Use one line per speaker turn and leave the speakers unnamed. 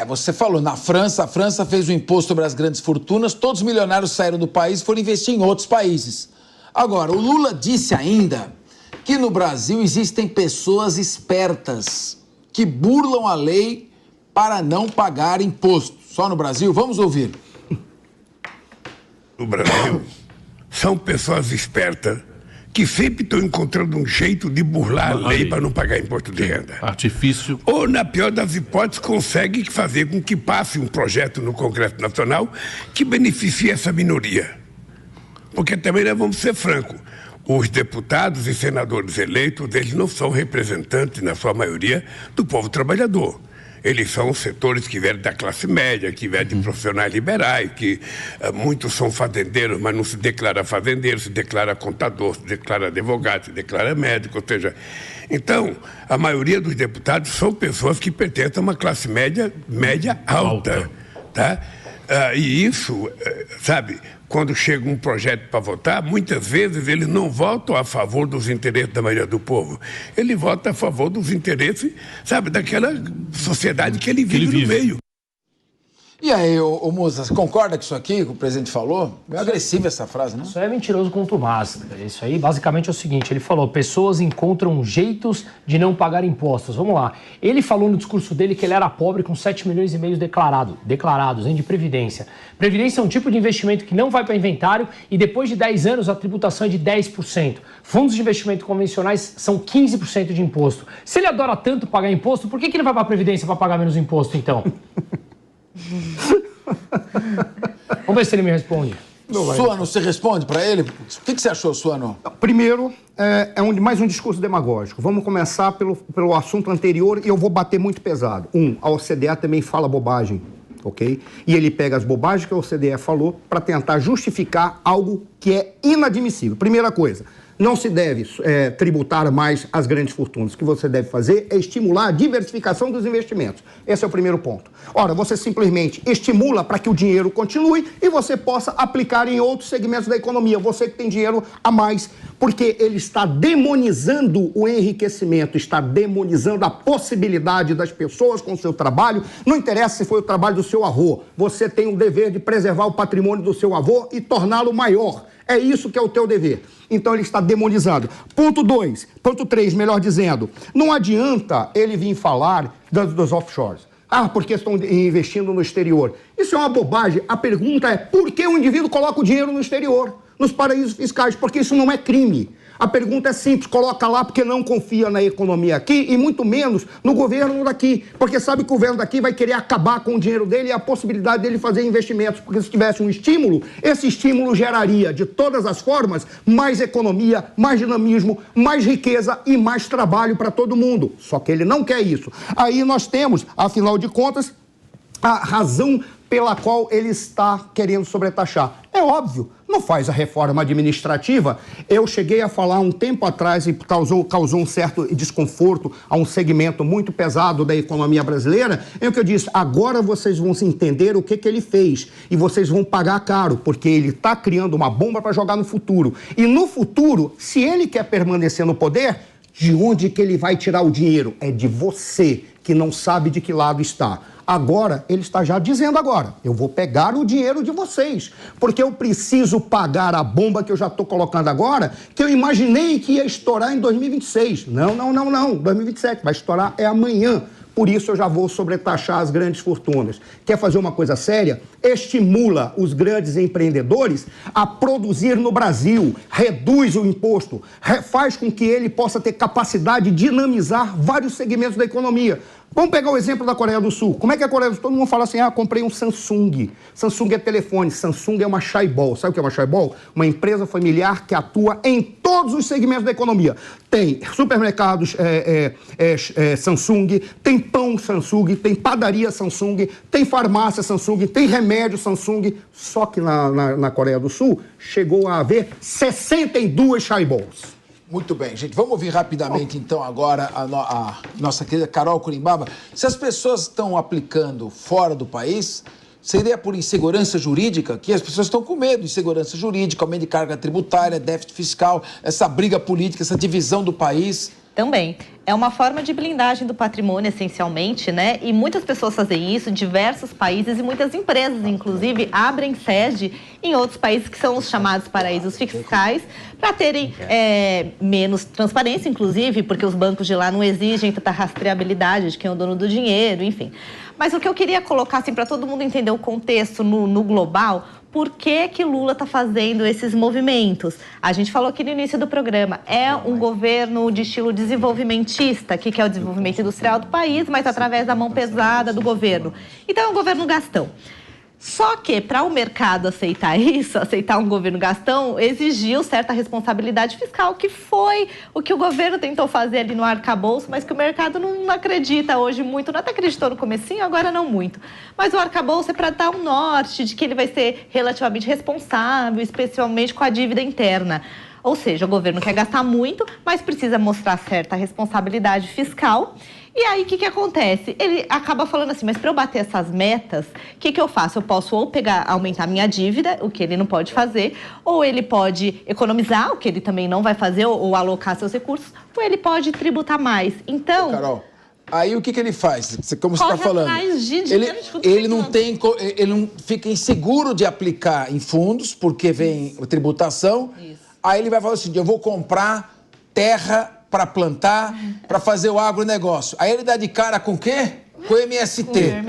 você falou, na França, a França fez o imposto sobre as grandes fortunas, todos os milionários saíram do país e foram investir em outros países. Agora, o Lula disse ainda que no Brasil existem pessoas espertas que burlam a lei para não pagar imposto. Só no Brasil? Vamos ouvir.
No Brasil, são pessoas espertas que sempre estão encontrando um jeito de burlar a lei para não pagar imposto de renda.
Artifício.
Ou, na pior das hipóteses, consegue fazer com que passe um projeto no Congresso Nacional que beneficie essa minoria. Porque também nós vamos ser francos. Os deputados e senadores eleitos, eles não são representantes, na sua maioria, do povo trabalhador. Eles são setores que vêm da classe média, que vêm de profissionais liberais, que muitos são fazendeiros, mas não se declara fazendeiro, se declara contador, se declara advogado, se declara médico, ou seja... Então, a maioria dos deputados são pessoas que pertencem a uma classe média alta, tá? E isso, sabe... Quando chega um projeto para votar, muitas vezes eles não votam a favor dos interesses da maioria do povo. Ele vota a favor dos interesses, sabe, daquela sociedade que ele vive no meio.
E aí, ô Musa, concorda com isso aqui que o presidente falou? Meio agressiva essa frase, né?
Isso é mentiroso contumaz. Isso aí, basicamente, é o seguinte, ele falou, pessoas encontram jeitos de não pagar impostos. Vamos lá. Ele falou no discurso dele que ele era pobre com 7 milhões e meio declarados, de Previdência. Previdência é um tipo de investimento que não vai para inventário e depois de 10 anos a tributação é de 10%. Fundos de investimento convencionais são 15% de imposto. Se ele adora tanto pagar imposto, por que ele vai para a Previdência para pagar menos imposto, então? Vamos ver se ele me responde.
Suano, você responde para ele? O que você achou, Suano?
Primeiro, mais um discurso demagógico. Vamos começar pelo assunto anterior e eu vou bater muito pesado. A OCDE também fala bobagem, ok? E ele pega as bobagens que a OCDE falou para tentar justificar algo que é inadmissível. Primeira coisa, não se deve tributar mais as grandes fortunas. O que você deve fazer é estimular a diversificação dos investimentos. Esse é o primeiro ponto. Ora, você simplesmente estimula para que o dinheiro continue e você possa aplicar em outros segmentos da economia. Você que tem dinheiro a mais, porque ele está demonizando o enriquecimento, está demonizando a possibilidade das pessoas com o seu trabalho. Não interessa se foi o trabalho do seu avô. Você tem o dever de preservar o patrimônio do seu avô e torná-lo maior. É isso que é o teu dever. Então ele está demonizando. Ponto 3, melhor dizendo. Não adianta ele vir falar dos offshores. Porque estão investindo no exterior. Isso é uma bobagem. A pergunta é por que o indivíduo coloca o dinheiro no exterior, nos paraísos fiscais? Porque isso não é crime. A pergunta é simples, coloca lá porque não confia na economia aqui e muito menos no governo daqui, porque sabe que o governo daqui vai querer acabar com o dinheiro dele e a possibilidade dele fazer investimentos, porque se tivesse um estímulo, esse estímulo geraria de todas as formas mais economia, mais dinamismo, mais riqueza e mais trabalho para todo mundo. Só que ele não quer isso. Aí nós temos, afinal de contas, a razão pela qual ele está querendo sobretaxar. É óbvio, não faz a reforma administrativa. Eu cheguei a falar um tempo atrás e causou um certo desconforto a um segmento muito pesado da economia brasileira, em que eu disse, agora vocês vão entender o que ele fez e vocês vão pagar caro, porque ele está criando uma bomba para jogar no futuro. E no futuro, se ele quer permanecer no poder, de onde que ele vai tirar o dinheiro? É de você, que não sabe de que lado está. Agora, ele está já dizendo agora, eu vou pegar o dinheiro de vocês, porque eu preciso pagar a bomba que eu já estou colocando agora, que eu imaginei que ia estourar em 2026. Não, 2027, vai estourar é amanhã. Por isso eu já vou sobretaxar as grandes fortunas. Quer fazer uma coisa séria? Estimula os grandes empreendedores a produzir no Brasil, reduz o imposto, faz com que ele possa ter capacidade de dinamizar vários segmentos da economia. Vamos pegar o exemplo da Coreia do Sul. Como é que a Coreia do Sul? Todo mundo fala assim, comprei um Samsung. Samsung é telefone, Samsung é uma Chaebol. Sabe o que é uma Chaebol? Uma empresa familiar que atua em todos os segmentos da economia. Tem supermercados Samsung, tem pão Samsung, tem padaria Samsung, tem farmácia Samsung, tem remédio Samsung. Só que na Coreia do Sul chegou a haver 62 Chaebols.
Muito bem, gente. Vamos ouvir rapidamente, então, agora a nossa querida Carol Corimbaba. Se as pessoas estão aplicando fora do país, seria por insegurança jurídica, que as pessoas estão com medo de insegurança jurídica, aumento de carga tributária, déficit fiscal, essa briga política, essa divisão do país.
Também. É uma forma de blindagem do patrimônio, essencialmente, né? E muitas pessoas fazem isso em diversos países e muitas empresas, inclusive, abrem sede em outros países que são os chamados paraísos fiscais para terem menos transparência, inclusive, porque os bancos de lá não exigem tanta rastreabilidade de quem é o dono do dinheiro, enfim. Mas o que eu queria colocar, assim, para todo mundo entender o contexto no global, por que que Lula está fazendo esses movimentos? A gente falou aqui no início do programa, é um governo de estilo desenvolvimentista, que quer o desenvolvimento industrial do país, mas através da mão pesada do governo. Então é um governo gastão. Só que, para o mercado aceitar isso, aceitar um governo gastão, exigiu certa responsabilidade fiscal, que foi o que o governo tentou fazer ali no arcabouço, mas que o mercado não acredita hoje muito, não até acreditou no comecinho, agora não muito. Mas o arcabouço é para dar um norte de que ele vai ser relativamente responsável, especialmente com a dívida interna. Ou seja, o governo quer gastar muito, mas precisa mostrar certa responsabilidade fiscal. E aí, o que acontece? Ele acaba falando assim, mas para eu bater essas metas, o que eu faço? Eu posso ou aumentar minha dívida, o que ele não pode fazer, ou ele pode economizar, o que ele também não vai fazer, ou alocar seus recursos, ou ele pode tributar mais. Então...
Carol, aí o que ele faz? Como você está falando, ele não fica inseguro de aplicar em fundos, porque vem a tributação. Isso. Aí ele vai falar assim, eu vou comprar terra para plantar, para fazer o agronegócio. Aí ele dá de cara com o quê? Com o MST.